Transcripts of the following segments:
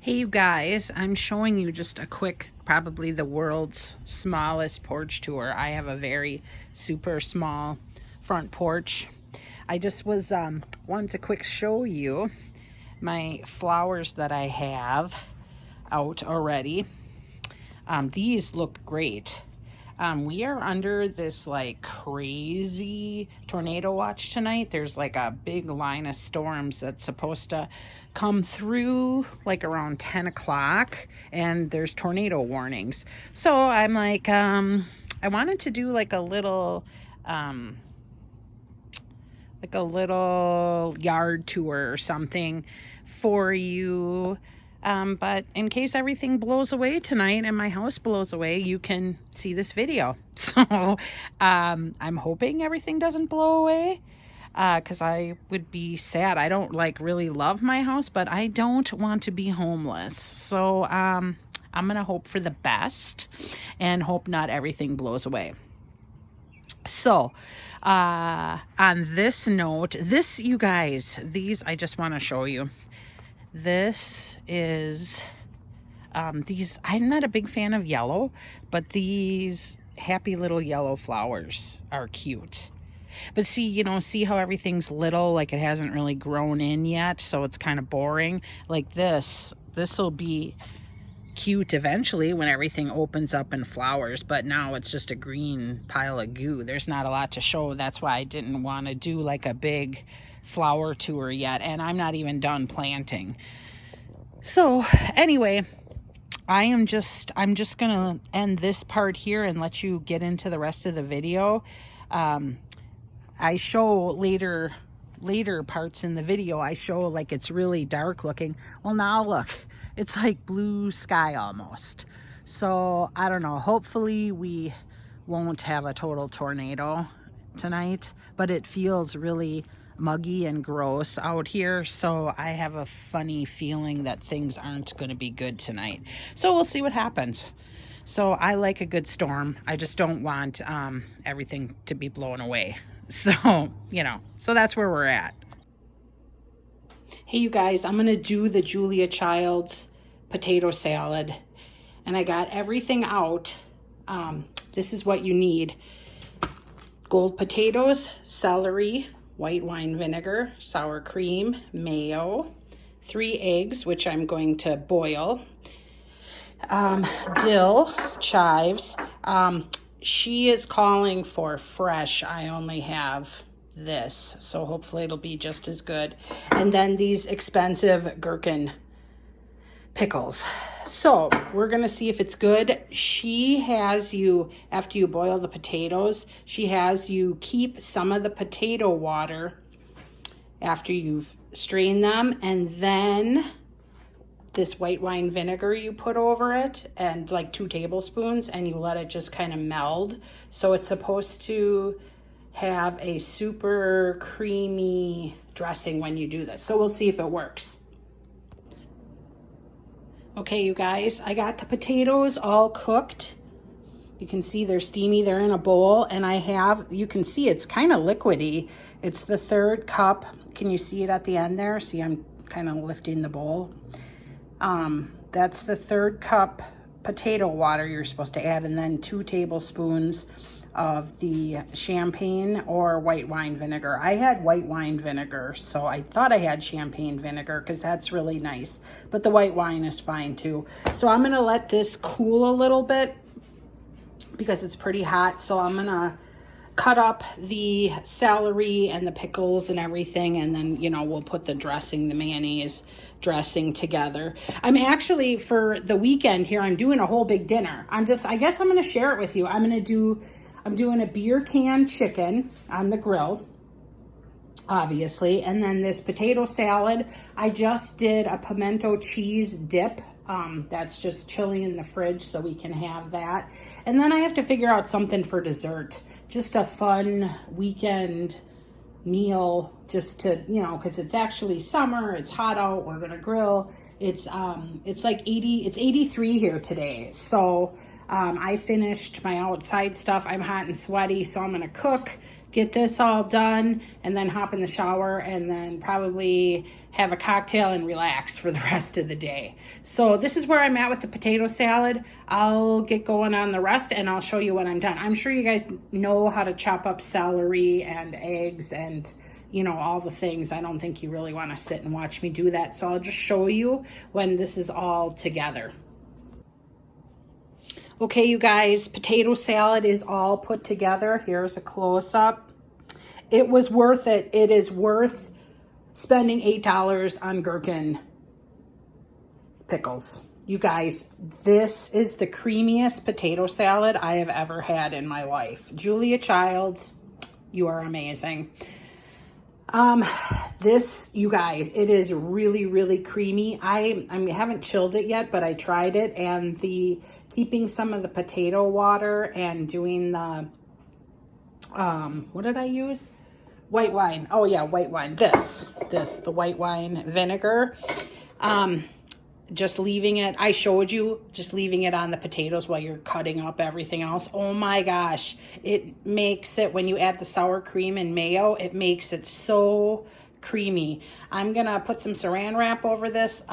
Hey you guys, I'm showing you just a quick, probably the world's smallest porch tour. I have a very super small front porch. I just was wanted to quick show you my flowers that I have out already. These look great. We are under this like crazy tornado watch tonight. There's like a big line of storms that's supposed to come through like around 10 o'clock, and there's tornado warnings. So I'm like, I wanted to do like a little yard tour or something for you. But in case everything blows away tonight and my house blows away, you can see this video. So I'm hoping everything doesn't blow away, because I would be sad. I don't like really love my house, but I don't want to be homeless. So I'm gonna hope for the best and hope not everything blows away. So on this note, you guys, these I just want to show you. This is these, I'm not a big fan of yellow, but these happy little yellow flowers are cute. But see, see how everything's little, like it hasn't really grown in yet, so it's kind of boring. Like this will be cute eventually when everything opens up and flowers, but now it's just a green pile of goo. There's not a lot to show. That's why I didn't want to do like a big flower tour yet, and I'm not even done planting. So anyway, I'm just gonna end this part here and let you get into the rest of the video. I show later parts in the video, I show like it's really dark looking. Well, now look, it's like blue sky almost. So I don't know, hopefully we won't have a total tornado tonight, but it feels really muggy and gross out here, so I have a funny feeling that things aren't going to be good tonight. So we'll see what happens. So I like a good storm. I just don't want everything to be blown away. So so that's where we're at. Hey you guys, I'm going to do the Julia Childs potato salad, and I got everything out. This is what you need: gold potatoes, celery, white wine vinegar, sour cream, mayo, 3 eggs, which I'm going to boil, dill, chives. She is calling for fresh. I only have this, so hopefully it'll be just as good. And then these expensive gherkin pickles. So we're gonna see if it's good. She has you, after you boil the potatoes, she has you keep some of the potato water after you've strained them, and then this white wine vinegar you put over it, and like 2 tablespoons, and you let it just kind of meld. So it's supposed to have a super creamy dressing when you do this. So we'll see if it works. Okay, you guys, I got the potatoes all cooked. You can see they're steamy, they're in a bowl, and I have, you can see it's kind of liquidy. It's the 3rd cup. Can you see it at the end there? See, I'm kind of lifting the bowl. That's the 3rd cup potato water you're supposed to add, and then 2 tablespoons of the champagne or white wine vinegar. I had white wine vinegar, so I thought I had champagne vinegar because that's really nice, but the white wine is fine too. So I'm gonna let this cool a little bit because it's pretty hot. So I'm gonna cut up the celery and the pickles and everything, and then we'll put the dressing, the mayonnaise dressing together. I'm actually, for the weekend here, I'm doing a whole big dinner. I guess I'm gonna share it with you. I'm doing a beer can chicken on the grill, obviously, and then this potato salad. I just did a pimento cheese dip. That's just chilling in the fridge, so we can have that. And then I have to figure out something for dessert. Just a fun weekend meal, just to, because it's actually summer, it's hot out, we're gonna grill. It's like 83 here today. So I finished my outside stuff. I'm hot and sweaty, so I'm gonna cook, get this all done, and then hop in the shower, and then probably have a cocktail and relax for the rest of the day. So this is where I'm at with the potato salad. I'll get going on the rest and I'll show you when I'm done. I'm sure you guys know how to chop up celery and eggs and, you know, all the things. I don't think you really want to sit and watch me do that. So I'll just show you when this is all together. Okay, you guys, potato salad is all put together. Here's a close-up. It was worth it. It is worth spending $8 on gherkin pickles. You guys, this is the creamiest potato salad I have ever had in my life. Julia Childs, you are amazing. This, you guys, it is really, really creamy. I haven't chilled it yet, but I tried it, and keeping some of the potato water and doing the, what did I use? White wine. Oh yeah, white wine. The white wine vinegar. Just leaving it, I showed you, just leaving it on the potatoes while you're cutting up everything else. Oh my gosh, it makes it, when you add the sour cream and mayo, it makes it so creamy. I'm gonna put some saran wrap over this,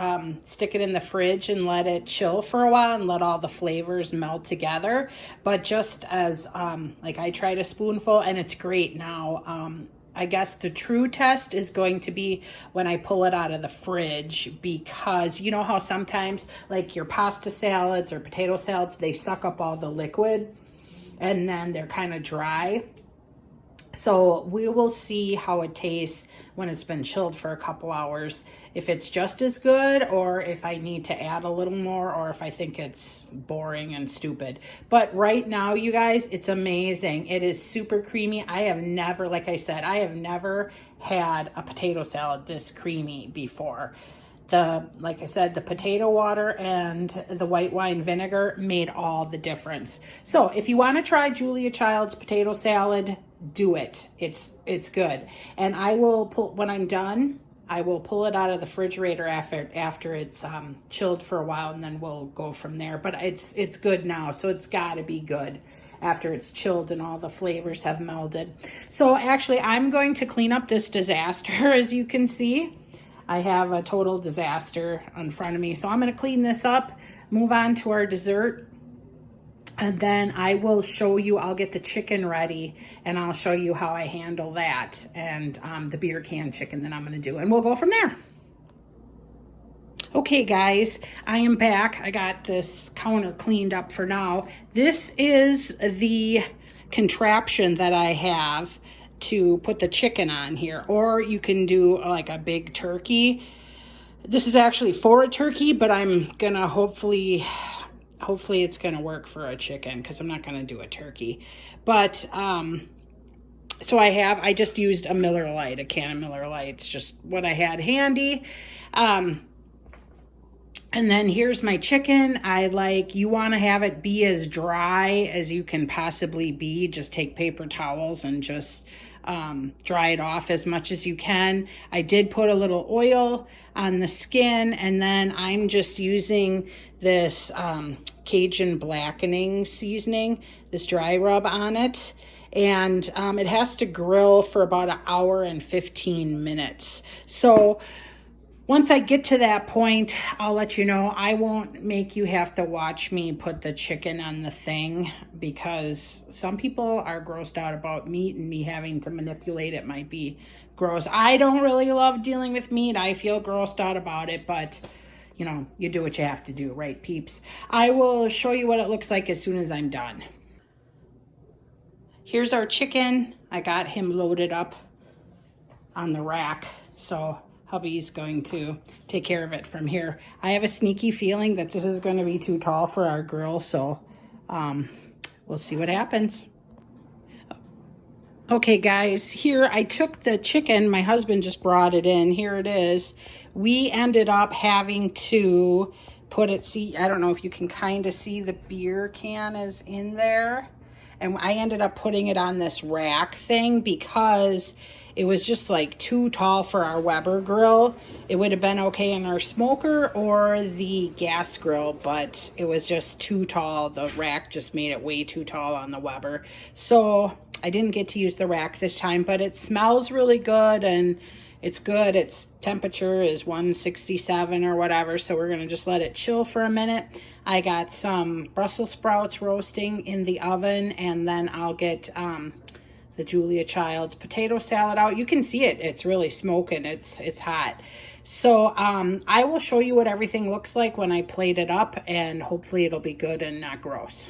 stick it in the fridge and let it chill for a while and let all the flavors melt together. But just as, like, I tried a spoonful and it's great now. I guess the true test is going to be when I pull it out of the fridge, because you know how sometimes like your pasta salads or potato salads, they suck up all the liquid and then they're kind of dry. So we will see how it tastes when it's been chilled for a couple hours, if it's just as good or if I need to add a little more or if I think it's boring and stupid. But right now, you guys, it's amazing. It is super creamy. I have never, like I said, I have never had a potato salad this creamy before. Like I said, the potato water and the white wine vinegar made all the difference. So if you want to try Julia Child's potato salad, do it. It's good. And I will pull, when I'm done, I will pull it out of the refrigerator after it's chilled for a while, and then we'll go from there. But it's good now, so it's got to be good after it's chilled and all the flavors have melded. So actually, I'm going to clean up this disaster. As you can see, I have a total disaster in front of me. So I'm going to clean this up, move on to our dessert, and then I will show you, I'll get the chicken ready and I'll show you how I handle that and the beer can chicken that I'm going to do, and we'll go from there. Okay guys, I am back. I got this counter cleaned up for now. This is the contraption that I have to put the chicken on here, or you can do like a big turkey. This is actually for a turkey, but I'm gonna hopefully it's gonna work for a chicken because I'm not gonna do a turkey. But so I just used a Miller Lite, a can of Miller Lite. It's just what I had handy. And then here's my chicken. You want to have it be as dry as you can possibly be. Just take paper towels and just dry it off as much as you can. I did put a little oil on the skin, and then I'm just using this Cajun blackening seasoning, this dry rub on it. And it has to grill for about 1 hour and 15 minutes. So once I get to that point, I'll let you know. I won't make you have to watch me put the chicken on the thing, because some people are grossed out about meat, and me having to manipulate it might be gross. I don't really love dealing with meat. I feel grossed out about it, but you know, you do what you have to do, right, peeps? I will show you what it looks like as soon as I'm done. Here's our chicken. I got him loaded up on the rack, so hubby's going to take care of it from here. I have a sneaky feeling that this is going to be too tall for our grill, so we'll see what happens. Okay guys, here I took the chicken. My husband just brought it in. Here it is. We ended up having to put it, see, I don't know if you can kind of see the beer can is in there. And I ended up putting it on this rack thing because it was just like too tall for our Weber grill. It would have been okay in our smoker or the gas grill, but it was just too tall. The rack just made it way too tall on the Weber. So I didn't get to use the rack this time, but it smells really good and it's good. Its temperature is 167 or whatever, so we're gonna just let it chill for a minute. I got some Brussels sprouts roasting in the oven, and then I'll get the Julia Child's potato salad out. You can see it, it's really smoking, it's hot. So I will show you what everything looks like when I plate it up, and hopefully it'll be good and not gross.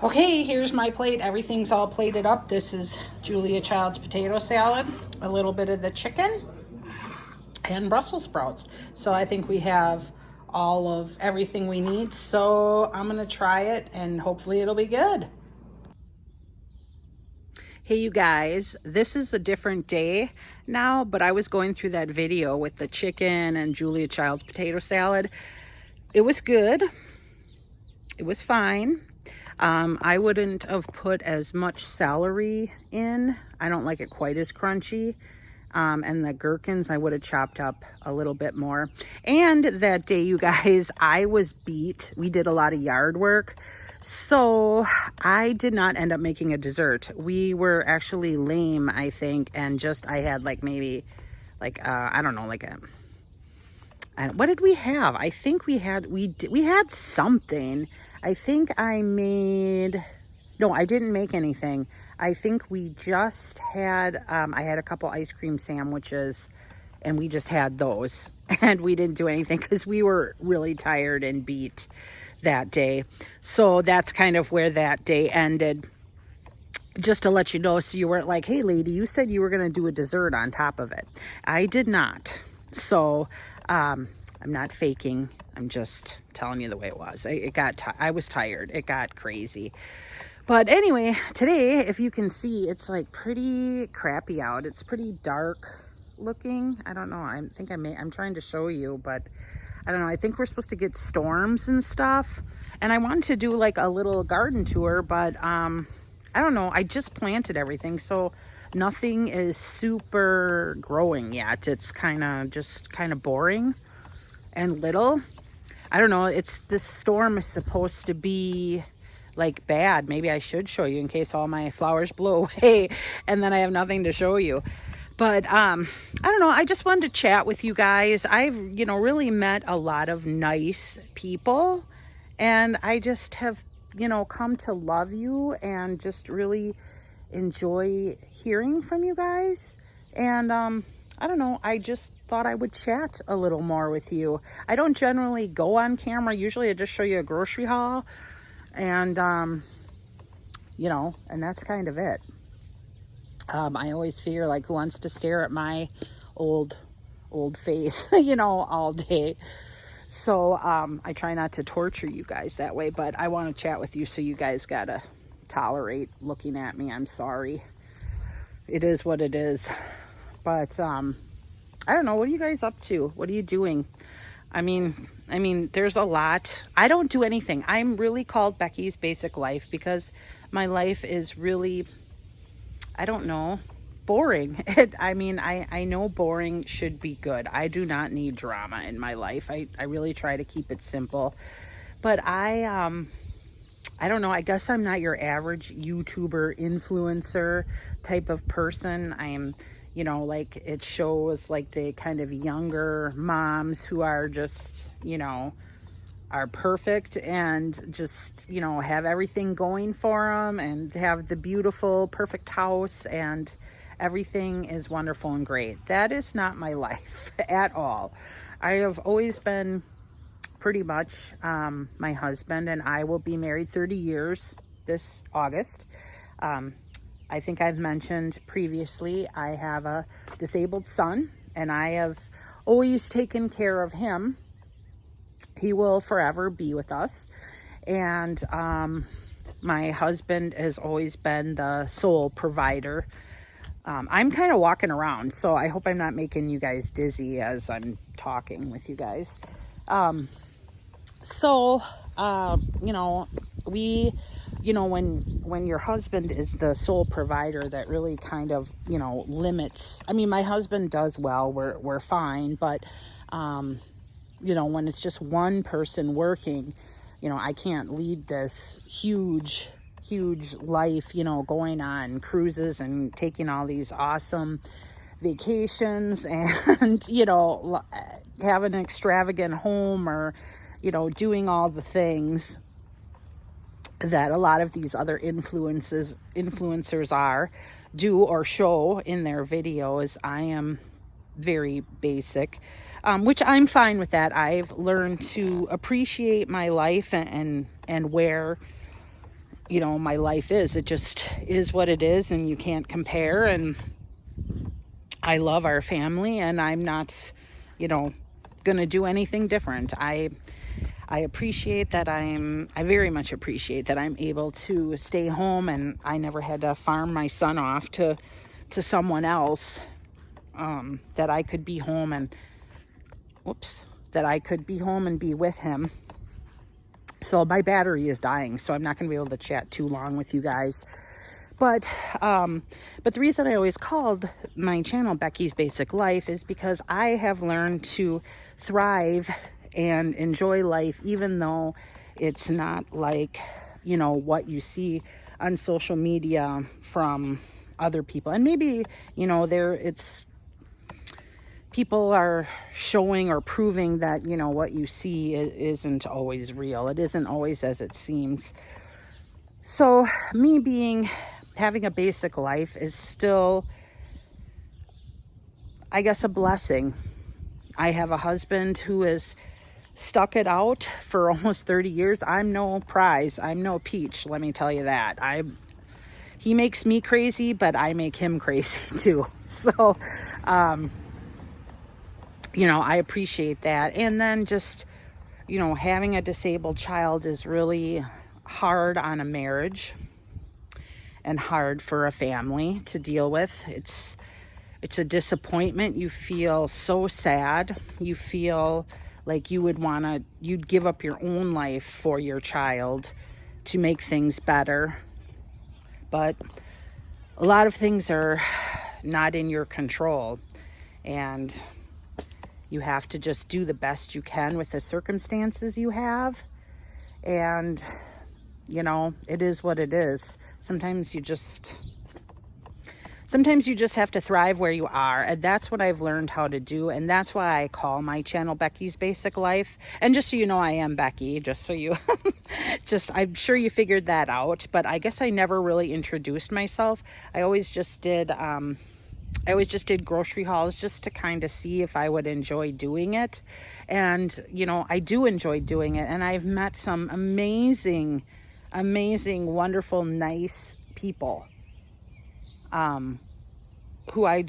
Okay, here's my plate. Everything's all plated up. This is Julia Child's potato salad, a little bit of the chicken, and Brussels sprouts. So I think we have all of everything we need. So I'm gonna try it and hopefully it'll be good. Hey you guys, this is a different day now, but I was going through that video with the chicken and Julia Child's potato salad. It was good. It was fine. I wouldn't have put as much celery in. I don't like it quite as crunchy. And the gherkins, I would have chopped up a little bit more. And that day, you guys, I was beat. We did a lot of yard work. So I did not end up making a dessert. We were actually lame, I think. And I had like maybe like, I don't know, like what did we have? I think we had something. I think I made, no, I didn't make anything. I think we just had, I had a couple ice cream sandwiches and we just had those and we didn't do anything because we were really tired and beat that day. So that's kind of where that day ended. Just to let you know, so you weren't like, hey lady, you said you were going to do a dessert on top of it. I did not. So, I'm not faking. I'm just telling you the way it was. I was tired. It got crazy. But anyway, today, if you can see, it's like pretty crappy out. It's pretty dark looking. I don't know. I'm trying to show you, but I don't know. I think we're supposed to get storms and stuff. And I wanted to do like a little garden tour, but I don't know. I just planted everything, so nothing is super growing yet. It's kind of boring and little. I don't know. This storm is supposed to be like bad. Maybe I should show you in case all my flowers blow away and then I have nothing to show you. But I don't know. I just wanted to chat with you guys. I've, really met a lot of nice people, and I just have, come to love you and just really enjoy hearing from you guys. And I don't know, I just thought I would chat a little more with you. I don't generally go on camera. Usually I just show you a grocery haul and and that's kind of it. I always figure like, who wants to stare at my old face, all day. So I try not to torture you guys that way, but I want to chat with you, so you guys gotta tolerate looking at me. I'm sorry. It is what it is. But I don't know, what are you guys up to? What are you doing? I mean, there's a lot. I don't do anything. I'm really called Becky's Basic Life because my life is really, I don't know, boring. I know boring should be good. I do not need drama in my life. I really try to keep it simple. But I don't know. I guess I'm not your average YouTuber influencer type of person. I'm, like it shows like the kind of younger moms who are just, are perfect and just, have everything going for them and have the beautiful, perfect house and everything is wonderful and great. That is not my life at all. I have always been pretty much, my husband and I will be married 30 years this August. I think I've mentioned previously, I have a disabled son and I have always taken care of him. He will forever be with us. And my husband has always been the sole provider. I'm kind of walking around, so I hope I'm not making you guys dizzy as I'm talking with you guys. When your husband is the sole provider, that really kind of, limits. I mean, my husband does well, we're fine, but, when it's just one person working, I can't lead this huge huge life, going on cruises and taking all these awesome vacations and, have an extravagant home, or, doing all the things that a lot of these other influencers do or show in their videos. I am very basic, which I'm fine with that. I've learned to appreciate my life and where, my life is. It just is what it is, and you can't compare. And I love our family, and I'm not, gonna do anything different. I appreciate that I very much appreciate that I'm able to stay home, and I never had to farm my son off to someone else, that I could be home and be with him. So my battery is dying, so I'm not going to be able to chat too long with you guys. But the reason I always called my channel Becky's Basic Life is because I have learned to thrive and enjoy life, even though it's not like, what you see on social media from other people. And maybe, people are showing or proving that, what you see isn't always real. It isn't always as it seems. So me having a basic life is still, I guess, a blessing. I have a husband who has stuck it out for almost 30 years. I'm no prize. I'm no peach. Let me tell you that. He makes me crazy, but I make him crazy too. So, I appreciate that. And then just, having a disabled child is really hard on a marriage and hard for a family to deal with. It's a disappointment. You feel so sad. You feel like you'd give up your own life for your child to make things better. But a lot of things are not in your control, and you have to just do the best you can with the circumstances you have. And, it is what it is. Sometimes you just have to thrive where you are. And that's what I've learned how to do. And that's why I call my channel Becky's Basic Life. And just so you know, I am Becky, just so you, I'm sure you figured that out. But I guess I never really introduced myself. I always just did grocery hauls just to kind of see if I would enjoy doing it. And, I do enjoy doing it. And I've met some amazing, wonderful, nice people, who I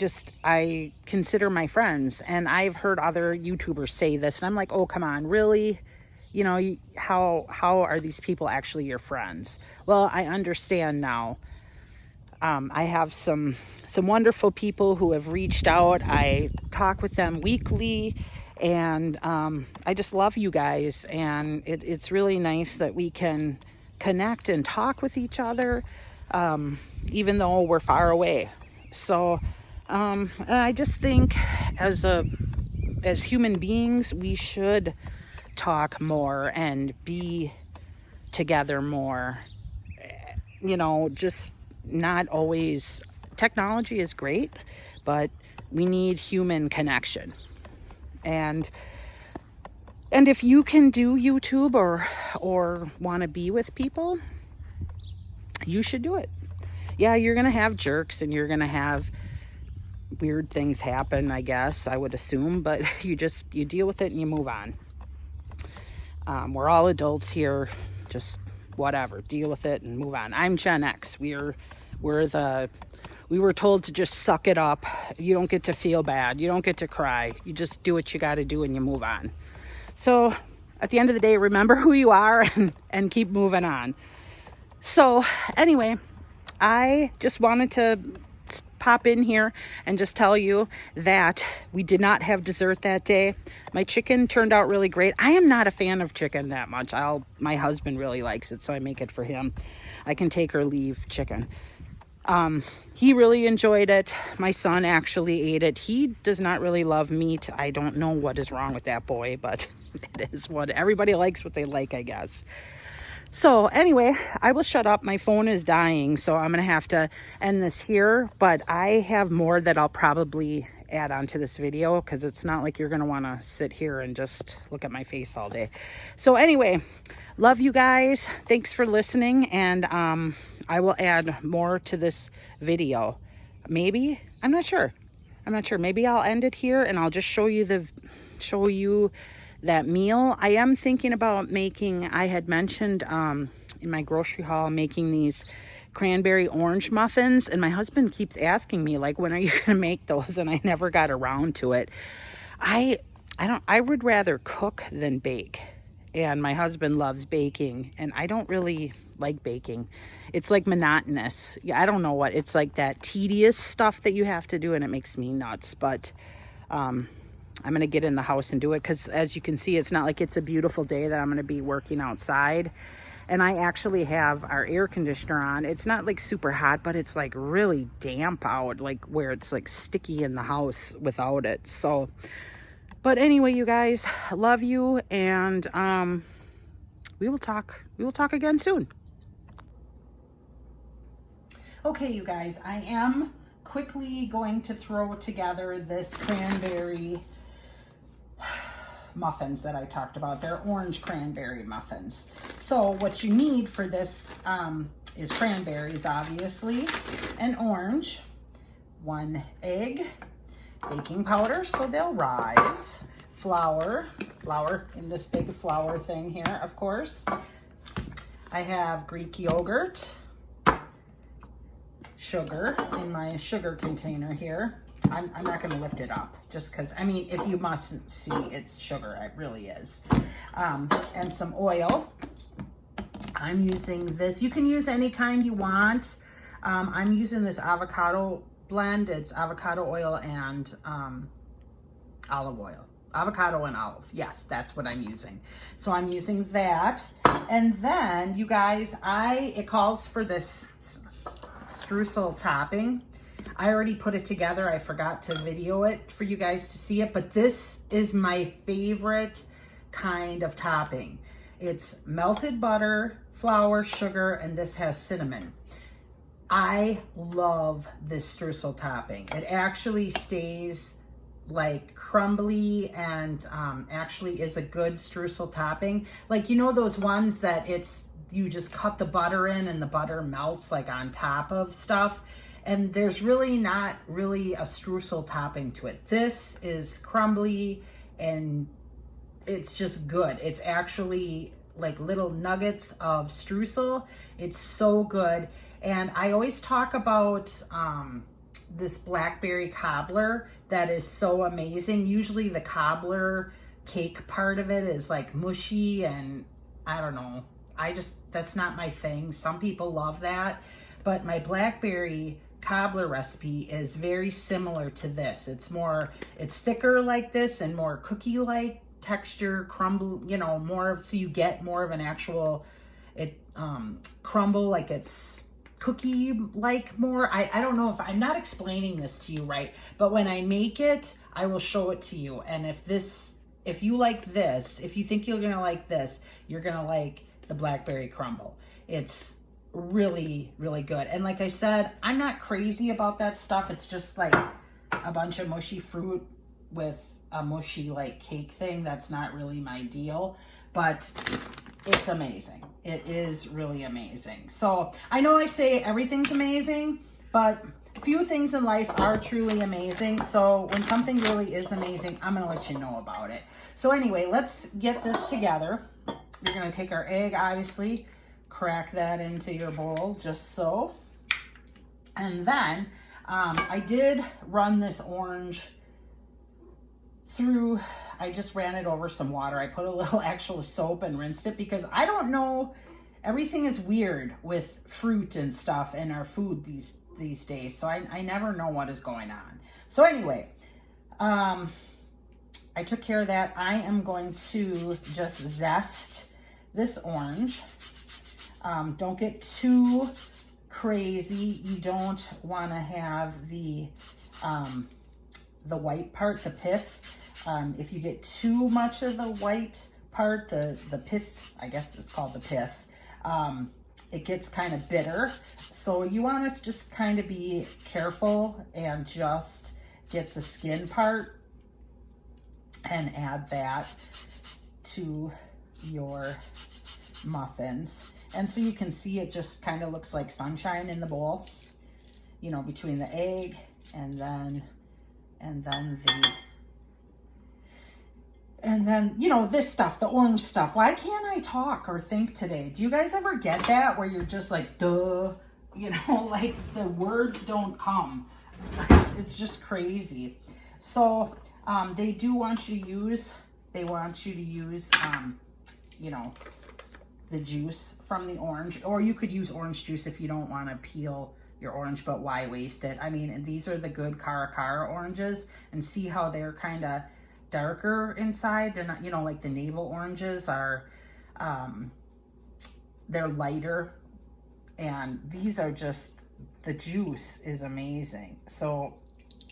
consider my friends. And I've heard other YouTubers say this, and I'm like, oh, come on, really? How are these people actually your friends? Well, I understand now. I have some wonderful people who have reached out. I talk with them weekly, and I just love you guys. And it's really nice that we can connect and talk with each other, even though we're far away. So I just think as human beings, we should talk more and be together more. Just not always. Technology is great, but we need human connection. And if you can do YouTube or want to be with people, you should do it. Yeah, you're going to have jerks and you're going to have weird things happen, I guess, I would assume, but you deal with it and you move on. We're all adults here, just whatever, deal with it and move on. I'm Gen X. We were told to just suck it up. You don't get to feel bad. You don't get to cry. You just do what you got to do and you move on. So at the end of the day, remember who you are and keep moving on. So anyway, I just wanted to pop in here and just tell you that we did not have dessert that day. My chicken turned out really great. I am not a fan of chicken that much. My husband really likes it, so I make it for him. I can take or leave chicken. He really enjoyed it. My son actually ate it. He does not really love meat. I don't know what is wrong with that boy, but it is what everybody likes, what they like, I guess. So anyway, I will shut up. My phone is dying, so I'm going to have to end this here. But I have more that I'll probably add onto this video because it's not like you're going to want to sit here and just look at my face all day. So anyway, love you guys. Thanks for listening. And I will add more to this video. Maybe. I'm not sure. Maybe I'll end it here and I'll just show you that meal. I am thinking about making, I had mentioned in my grocery haul, making these cranberry orange muffins, and my husband keeps asking me, like, when are you gonna make those? And I never got around to it. I would rather cook than bake, and my husband loves baking, and I don't really like baking. It's like monotonous. Yeah, I don't know what, it's like that tedious stuff that you have to do, and it makes me nuts. But I'm going to get in the house and do it because, as you can see, it's not like it's a beautiful day that I'm going to be working outside. And I actually have our air conditioner on. It's not like super hot, but it's like really damp out, like where it's like sticky in the house without it. So, but anyway, you guys, I love you. And we will talk again soon. Okay, you guys, I am quickly going to throw together this cranberry muffins that I talked about. They're orange cranberry muffins. So what you need for this is cranberries, obviously, an orange, 1 egg, baking powder so they'll rise, flour in this big flour thing here, of course. I have Greek yogurt, sugar in my sugar container here. I'm not going to lift it up just because, I mean, if you mustn't see, it's sugar. It really is. And some oil. I'm using this. You can use any kind you want. I'm using this avocado blend. It's avocado oil and olive oil. Avocado and olive. Yes, that's what I'm using. So I'm using that. And then, you guys, it calls for this streusel topping. I already put it together. I forgot to video it for you guys to see it, but this is my favorite kind of topping. It's melted butter, flour, sugar, and this has cinnamon. I love this streusel topping. It actually stays like crumbly and actually is a good streusel topping. Like, you know those ones that you just cut the butter in and the butter melts like on top of stuff? And there's really not really a streusel topping to it. This is crumbly and it's just good. It's actually like little nuggets of streusel. It's so good. And I always talk about this blackberry cobbler that is so amazing. Usually the cobbler cake part of it is like mushy and I don't know. That's not my thing. Some people love that. But my blackberry cobbler recipe is very similar to this. It's thicker like this and more cookie-like texture, crumble, so you get more of an actual, crumble, like it's cookie-like more. I don't know if I'm not explaining this to you right, but when I make it, I will show it to you. And if you like this, if you think you're gonna like this, you're gonna like the blackberry crumble. It's really, really good. And like I said, I'm not crazy about that stuff. It's just like a bunch of mushy fruit with a mushy like cake thing. That's not really my deal, but it's amazing. It is really amazing. So I know I say everything's amazing, but few things in life are truly amazing. So when something really is amazing, I'm going to let you know about it. So anyway, let's get this together. You're going to take our egg, obviously, crack that into your bowl just so. And then I did run this orange through, I just ran it over some water. I put a little actual soap and rinsed it because I don't know, everything is weird with fruit and stuff in our food these days. So I never know what is going on. So anyway, I took care of that. I am going to just zest this orange. Don't get too crazy. You don't want to have the white part, the pith. If you get too much of the white part, the pith, I guess it's called the pith, it gets kind of bitter. So you want to just kind of be careful and just get the skin part and add that to your muffins. And so you can see it just kind of looks like sunshine in the bowl, you know, between the egg and then you know, this stuff, the orange stuff. Why can't I talk or think today? Do you guys ever get that where you're just like, duh, you know, like the words don't come? It's just crazy. So they do want you to use, you know, the juice from the orange, or you could use orange juice if you don't want to peel your orange, but why waste it? I mean, these are the good Cara oranges, and see how they're kind of darker inside. They're not, you know, like the navel oranges are, they're lighter, and these are just, the juice is amazing. So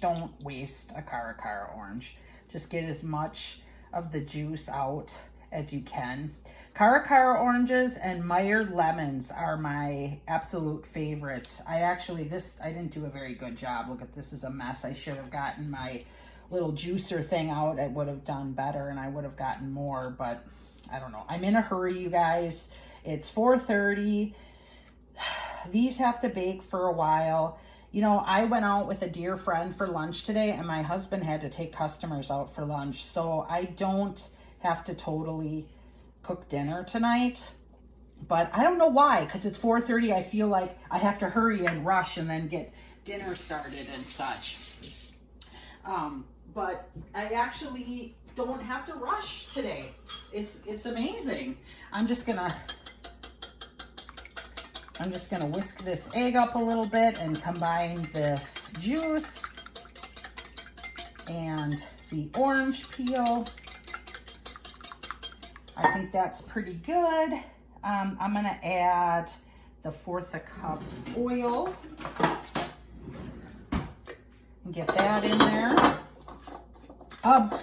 don't waste a Cara orange. Just get as much of the juice out as you can. Cara oranges and Meyer lemons are my absolute favorite. I didn't do a very good job. Look at this, is a mess. I should have gotten my little juicer thing out. It would have done better and I would have gotten more, but I don't know. I'm in a hurry, you guys. It's 4:30. These have to bake for a while. You know, I went out with a dear friend for lunch today, and my husband had to take customers out for lunch. So I don't have to totally cook dinner tonight, but I don't know why, because it's 4:30. I feel like I have to hurry and rush and then get dinner started and such. But I actually don't have to rush today. It's amazing. I'm just gonna whisk this egg up a little bit and combine this juice and the orange peel. I think that's pretty good. I'm gonna add the 1/4 cup oil and get that in there.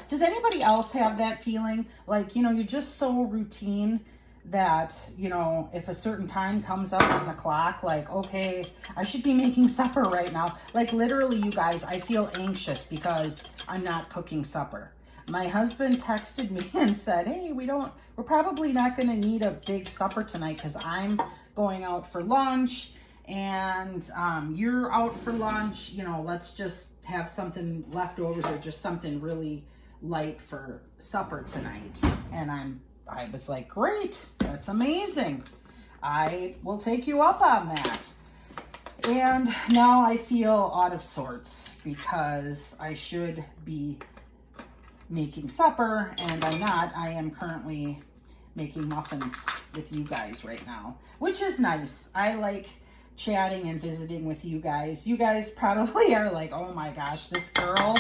Does anybody else have that feeling? Like, you know, you're just so routine that, you know, if a certain time comes up on the clock, like, okay, I should be making supper right now. Like, literally, you guys, I feel anxious because I'm not cooking supper. My husband texted me and said, hey, we're probably not going to need a big supper tonight because I'm going out for lunch and you're out for lunch. You know, let's just have something leftovers or just something really light for supper tonight. And I was like, great, that's amazing. I will take you up on that. And now I feel out of sorts because I should be making supper and I'm not. I am currently making muffins with you guys right now, which is nice. I like chatting and visiting with you guys. You guys probably are like, oh my gosh, this girl,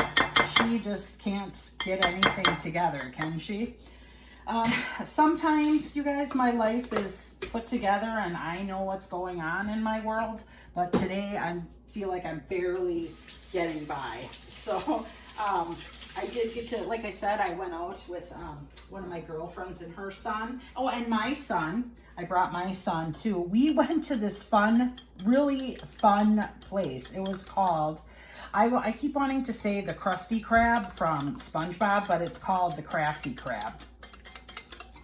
she just can't get anything together, can she? Sometimes, you guys, my life is put together and I know what's going on in my world, but today I feel like I'm barely getting by. So I did get to, like I said, I went out with one of my girlfriends and her son. Oh, and my son. I brought my son too. We went to this really fun place. It was called, I keep wanting to say the Krusty Krab from SpongeBob, but it's called the Crafty Crab.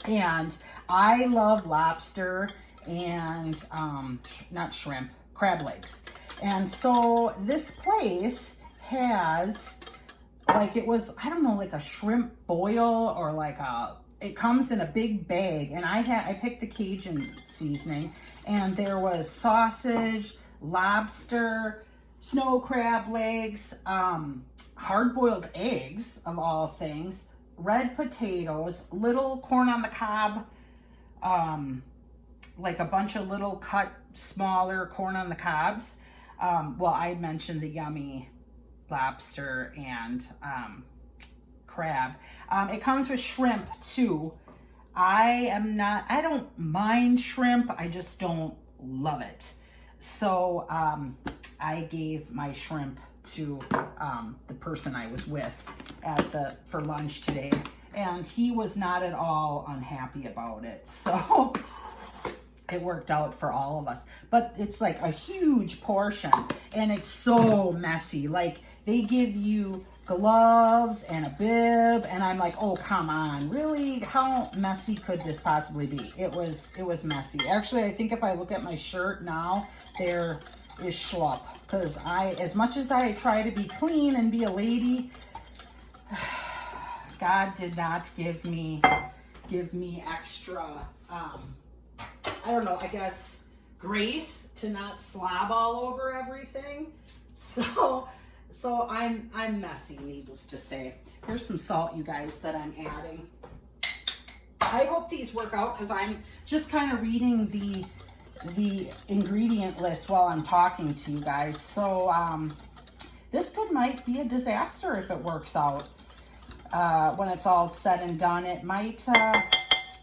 And I love lobster and not shrimp, crab legs. And so this place has, like, it was, I don't know, like a shrimp boil or like it comes in a big bag. And I picked the Cajun seasoning, and there was sausage, lobster, snow crab legs, hard-boiled eggs of all things, red potatoes, little corn on the cob, like a bunch of little cut smaller corn on the cobs. Well, I mentioned the yummy lobster and crab. It comes with shrimp too. I don't mind shrimp. I just don't love it. So I gave my shrimp to the person I was with for lunch today, and he was not at all unhappy about it. So it worked out for all of us. But it's like a huge portion, and it's so messy. Like, they give you gloves and a bib, and I'm like, oh, come on, really? How messy could this possibly be? It was messy. Actually, I think if I look at my shirt now, there is schlup, because as much as I try to be clean and be a lady, God did not give me extra, I don't know, I guess, grace to not slob all over everything. So I'm messy, needless to say. Here's some salt, you guys, that I'm adding. I hope these work out, because I'm just kind of reading the ingredient list while I'm talking to you guys. So this might be a disaster if it works out. When it's all said and done, it might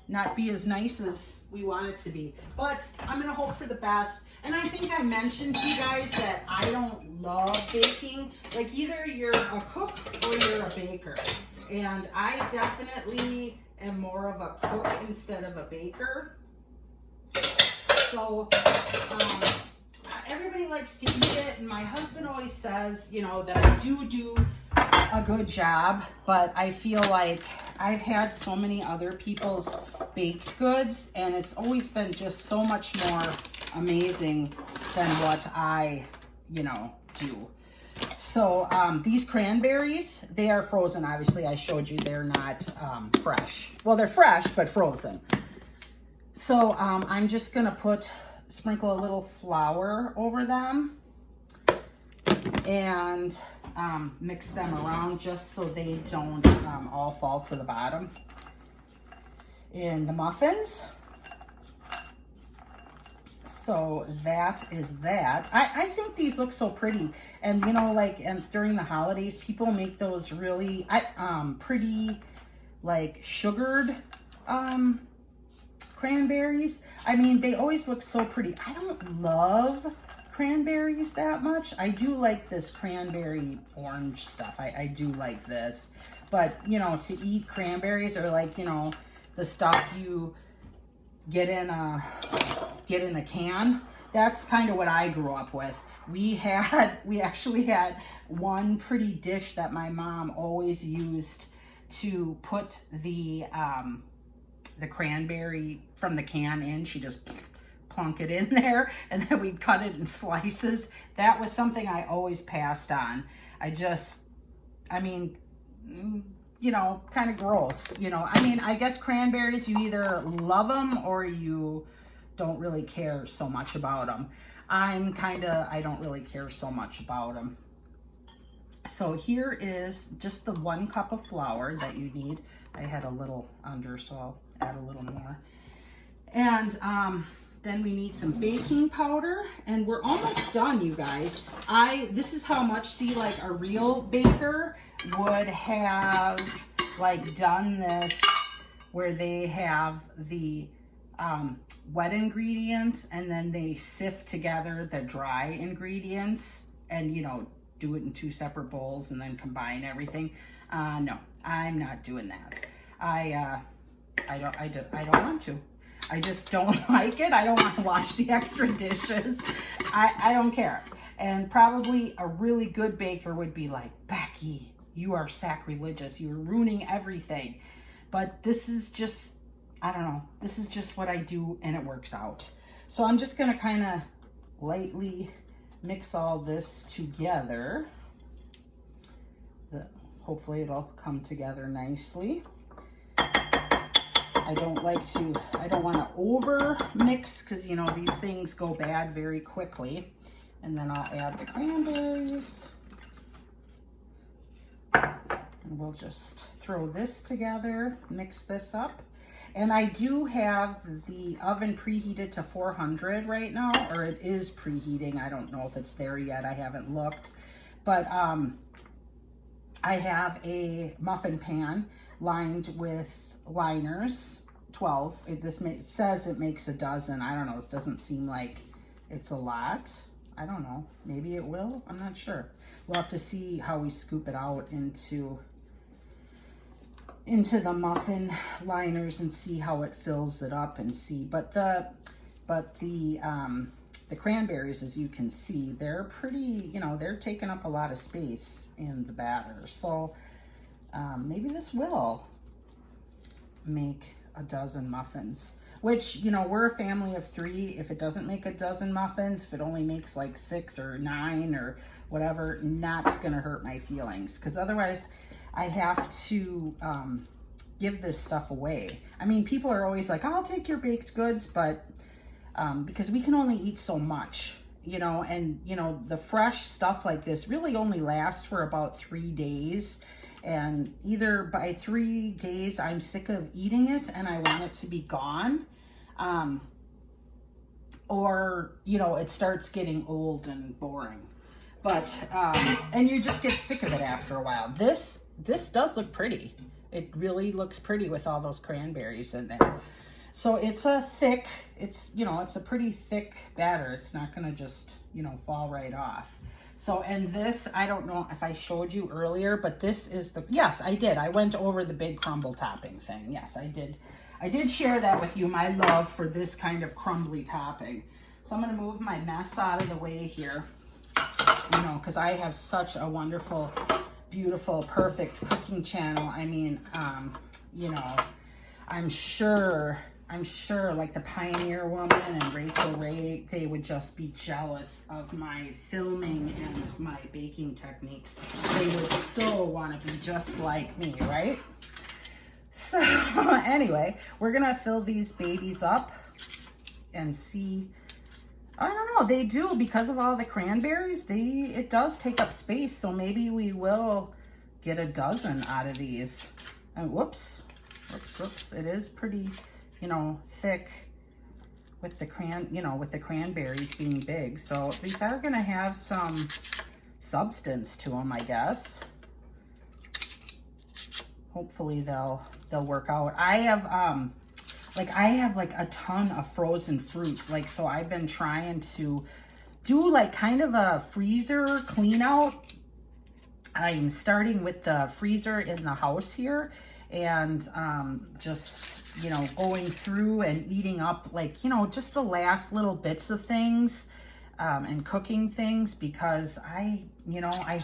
not be as nice as we want it to be. But I'm going to hope for the best. And I think I mentioned to you guys that I don't love baking. Like, either you're a cook or you're a baker. And I definitely am more of a cook instead of a baker. So everybody likes to eat it, and my husband always says, you know, that I do a good job, but I feel like I've had so many other people's baked goods, and it's always been just so much more amazing than what I, you know, do. So these cranberries, they are frozen. Obviously, I showed you they're not fresh. Well, they're fresh, but frozen. So I'm just gonna sprinkle a little flour over them and mix them around just so they don't all fall to the bottom in the muffins. So that is that. I think these look so pretty. And, you know, like, and during the holidays, people make those really pretty, like, sugared cranberries. I mean, they always look so pretty. I don't love cranberries that much. I do like this cranberry orange stuff. I do like this. But, you know, to eat cranberries, or like, you know, the stuff you get in a can, that's kind of what I grew up with. We actually had one pretty dish that my mom always used to put the cranberry from the can in. She just plunk it in there, and then we'd cut it in slices. That was something I always passed on. I mean, you know, kind of gross, you know. I mean, I guess cranberries, you either love them or you don't really care so much about them. I don't really care so much about them. So here is just the 1 cup of flour that you need. I had a little under, so I'll add a little more. And then we need some baking powder, and we're almost done, you guys. This is how much, see, like a real baker would have like done this, where they have the wet ingredients and then they sift together the dry ingredients and, you know, do it in 2 separate bowls and then combine everything. No, I'm not doing that. I don't want to. I just don't like it. I don't want to wash the extra dishes. I don't care. And probably a really good baker would be like, Becky, you are sacrilegious. You're ruining everything. But this is just, I don't know. This is just what I do, and it works out. So I'm just going to kind of lightly mix all this together. Hopefully it'll come together nicely. I don't want to over mix, because, you know, these things go bad very quickly. And then I'll add the cranberries. And we'll just throw this together, mix this up. And I do have the oven preheated to 400 right now, or it is preheating. I don't know if it's there yet. I haven't looked. But I have a muffin pan lined with liners, 12. It says it makes a dozen. I don't know. It doesn't seem like it's a lot. I don't know. Maybe it will. I'm not sure. We'll have to see how we scoop it out into the muffin liners and see how it fills it up and see. But But the cranberries, as you can see, they're pretty, you know, they're taking up a lot of space in the batter. So maybe this will make a dozen muffins, which, you know, we're a family of 3. If it doesn't make a dozen muffins, if it only makes like 6 or 9 or whatever, not gonna hurt my feelings, because otherwise I have to give this stuff away. I mean, people are always like, I'll take your baked goods, but because we can only eat so much, you know, and, you know, the fresh stuff like this really only lasts for about 3 days. And either by 3 days, I'm sick of eating it and I want it to be gone. Or, you know, it starts getting old and boring. But, and you just get sick of it after a while. This does look pretty. It really looks pretty with all those cranberries in there. So it's a thick, you know, it's a pretty thick batter. It's not going to just, you know, fall right off. So, and this, I don't know if I showed you earlier, but this is the, yes, I did. I went over the big crumble topping thing. Yes, I did. I did share that with you, my love for this kind of crumbly topping. So I'm going to move my mess out of the way here, you know, because I have such a wonderful, beautiful, perfect cooking channel. I mean, you know, I'm sure like the Pioneer Woman and Rachel Ray, they would just be jealous of my filming and my baking techniques. They would so want to be just like me, right? So anyway, we're gonna fill these babies up and see. I don't know, they do, because of all the cranberries, it does take up space, so maybe we will get a dozen out of these. And whoops, it is pretty, you know, thick with the cranberries being big. So these are gonna have some substance to them, I guess. Hopefully they'll work out. I have like a ton of frozen fruits. Like, so I've been trying to do like kind of a freezer clean out. I'm starting with the freezer in the house here and just, you know, going through and eating up like, you know, just the last little bits of things and cooking things, because I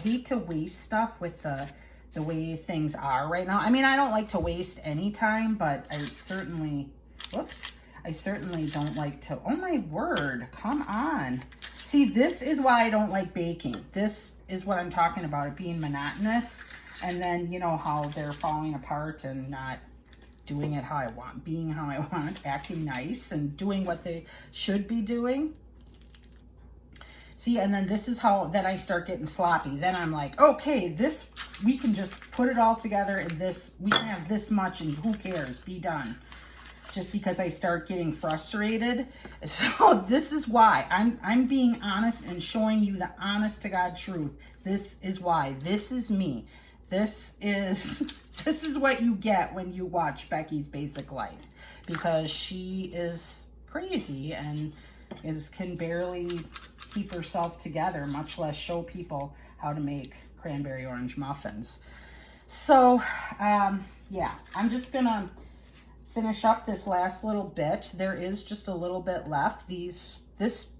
hate to waste stuff with the way things are right now. I mean, I don't like to waste any time, but I certainly don't like to, oh my word, come on. See, this is why I don't like baking. This is what I'm talking about, it being monotonous. And then, you know, how they're falling apart and not doing it how I want, being how I want, acting nice and doing what they should be doing. See, and then this is how, then I start getting sloppy. Then I'm like, okay, this, we can just put it all together and this, we can have this much and who cares, be done. Just because I start getting frustrated. So this is why I'm being honest and showing you the honest to God truth. This is why. This is me. This is what you get when you watch Becky's Basic Life, because she is crazy and can barely keep herself together, much less show people how to make cranberry orange muffins. So yeah, I'm just gonna finish up this last little bit. There is just a little bit left. This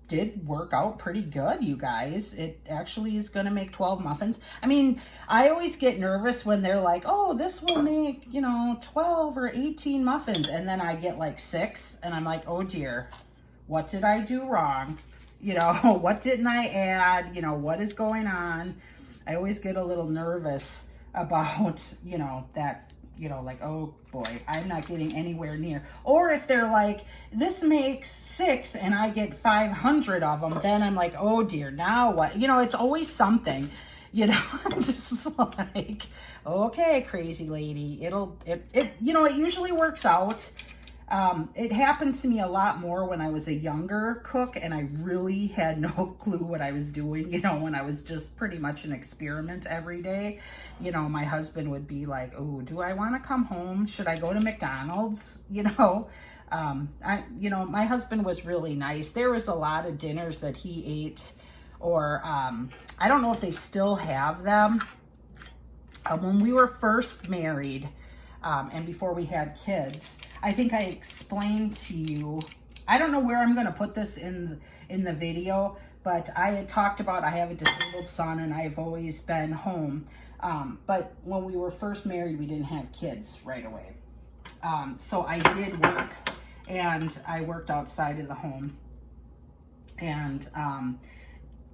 did work out pretty good, you guys. It actually is gonna make 12 muffins. I mean, I always get nervous when they're like, oh, this will make, you know, 12 or 18 muffins, and then I get like 6 and I'm like, oh dear, what did I do wrong? You know, what didn't I add? You know, what is going on? I always get a little nervous about, you know, that, you know, like, oh boy, I'm not getting anywhere near. Or if they're like, this makes 6 and I get 500 of them, then I'm like, oh dear, now what? You know, it's always something, you know. I'm just like, okay, crazy lady, it you know, it usually works out. It happened to me a lot more when I was a younger cook and I really had no clue what I was doing, you know, when I was just pretty much an experiment every day. You know, my husband would be like, oh, do I want to come home? Should I go to McDonald's? You know, you know, my husband was really nice. There was a lot of dinners that he ate, or I don't know if they still have them. When we were first married, and before we had kids, I think I explained to you I don't know where I'm going to put this in the video, but I had talked about I have a disabled son and I've always been home. But when we were first married, we didn't have kids right away. So I did work, and I worked outside of the home. And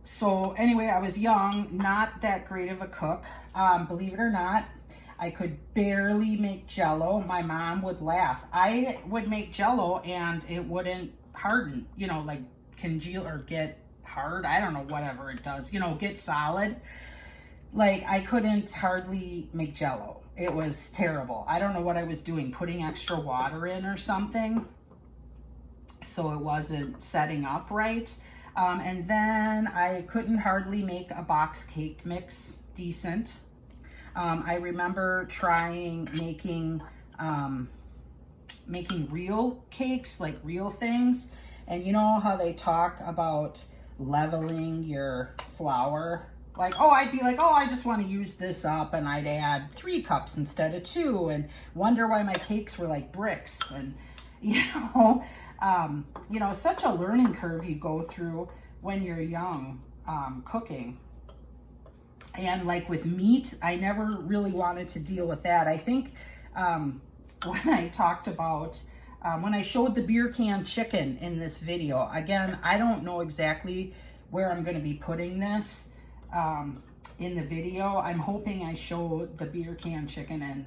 so anyway, I was young, not that great of a cook. Believe it or not, I could barely make Jell-O. My mom would laugh. I would make Jell-O and it wouldn't harden, you know, like congeal or get hard. I don't know, whatever it does, you know, get solid. Like, I couldn't hardly make Jell-O. It was terrible. I don't know what I was doing, putting extra water in or something, so it wasn't setting up right. And then I couldn't hardly make a box cake mix decent. I remember trying making real cakes, like real things. And you know how they talk about leveling your flour? Like, oh, I'd be like, oh, I just want to use this up, and I'd add 3 cups instead of 2, and wonder why my cakes were like bricks. And, you know, such a learning curve you go through when you're young, cooking. And like with meat, I never really wanted to deal with that. I think when I talked about, when I showed the beer can chicken in this video, again, I don't know exactly where I'm going to be putting this in the video. I'm hoping I show the beer can chicken and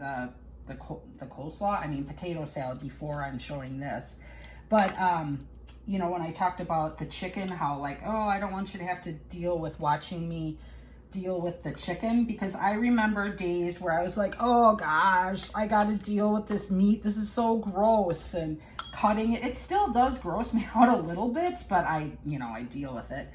the coleslaw, I mean potato salad, before I'm showing this. But you know, when I talked about the chicken, how like, oh, I don't want you to have to deal with watching me deal with the chicken, because I remember days where I was like, oh gosh, I got to deal with this meat. This is so gross, and cutting it. It still does gross me out a little bit, but I deal with it.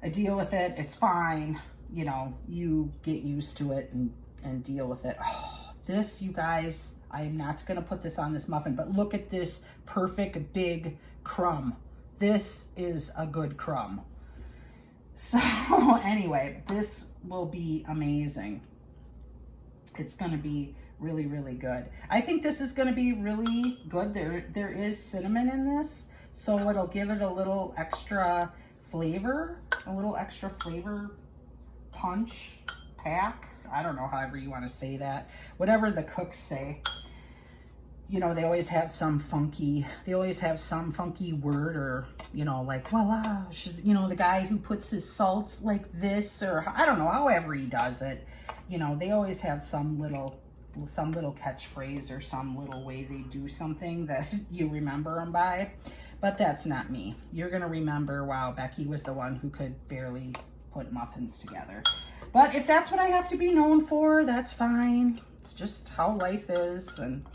I deal with it. It's fine. You know, you get used to it and deal with it. Oh, this, you guys, I am not going to put this on this muffin, but look at this perfect big crumb. This is a good crumb. So anyway, this will be amazing. It's going to be really, really good. I think this is going to be really good. There is cinnamon in this, so it'll give it a little extra flavor, punch, pack. I don't know, however you want to say that. Whatever the cooks say. You know, they always have some funky word, or, you know, like, voila, you know, the guy who puts his salt like this, or I don't know, however he does it. You know, they always have some little catchphrase or some little way they do something that you remember them by. But that's not me. You're going to remember, wow, Becky was the one who could barely put muffins together. But if that's what I have to be known for, that's fine. It's just how life is. And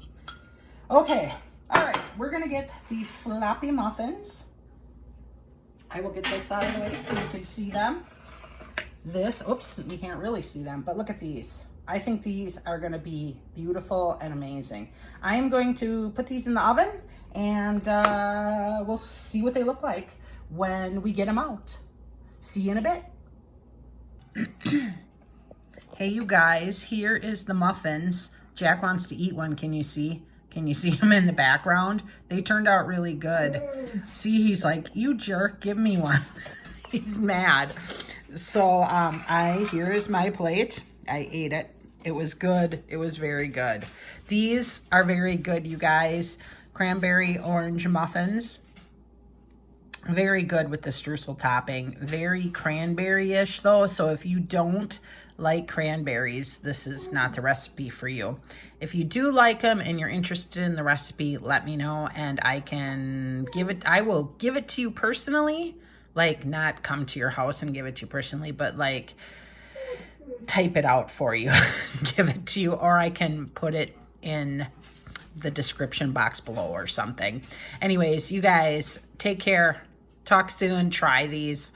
okay, all right, we're gonna get these sloppy muffins. I will get this out of the way so you can see them. This, oops, you can't really see them, but look at these. I think these are gonna be beautiful and amazing. I am going to put these in the oven, and we'll see what they look like when we get them out. See you in a bit. Hey, you guys, here is the muffins. Jack wants to eat one. Can you see? Can you see him in the background? They turned out really good. See, he's like, you jerk, give me one. He's mad. So here is my plate. I ate it. It was good. It was very good. These are very good, you guys. Cranberry orange muffins. Very good with the streusel topping. Very cranberry-ish though, so if you don't like cranberries, this is not the recipe for you. If you do like them and you're interested in the recipe, let me know, and I will give it to you personally. Like, not come to your house and give it to you personally, but like type it out for you, give it to you, or I can put it in the description box below or something. Anyways, you guys, take care. Talk soon. Try these.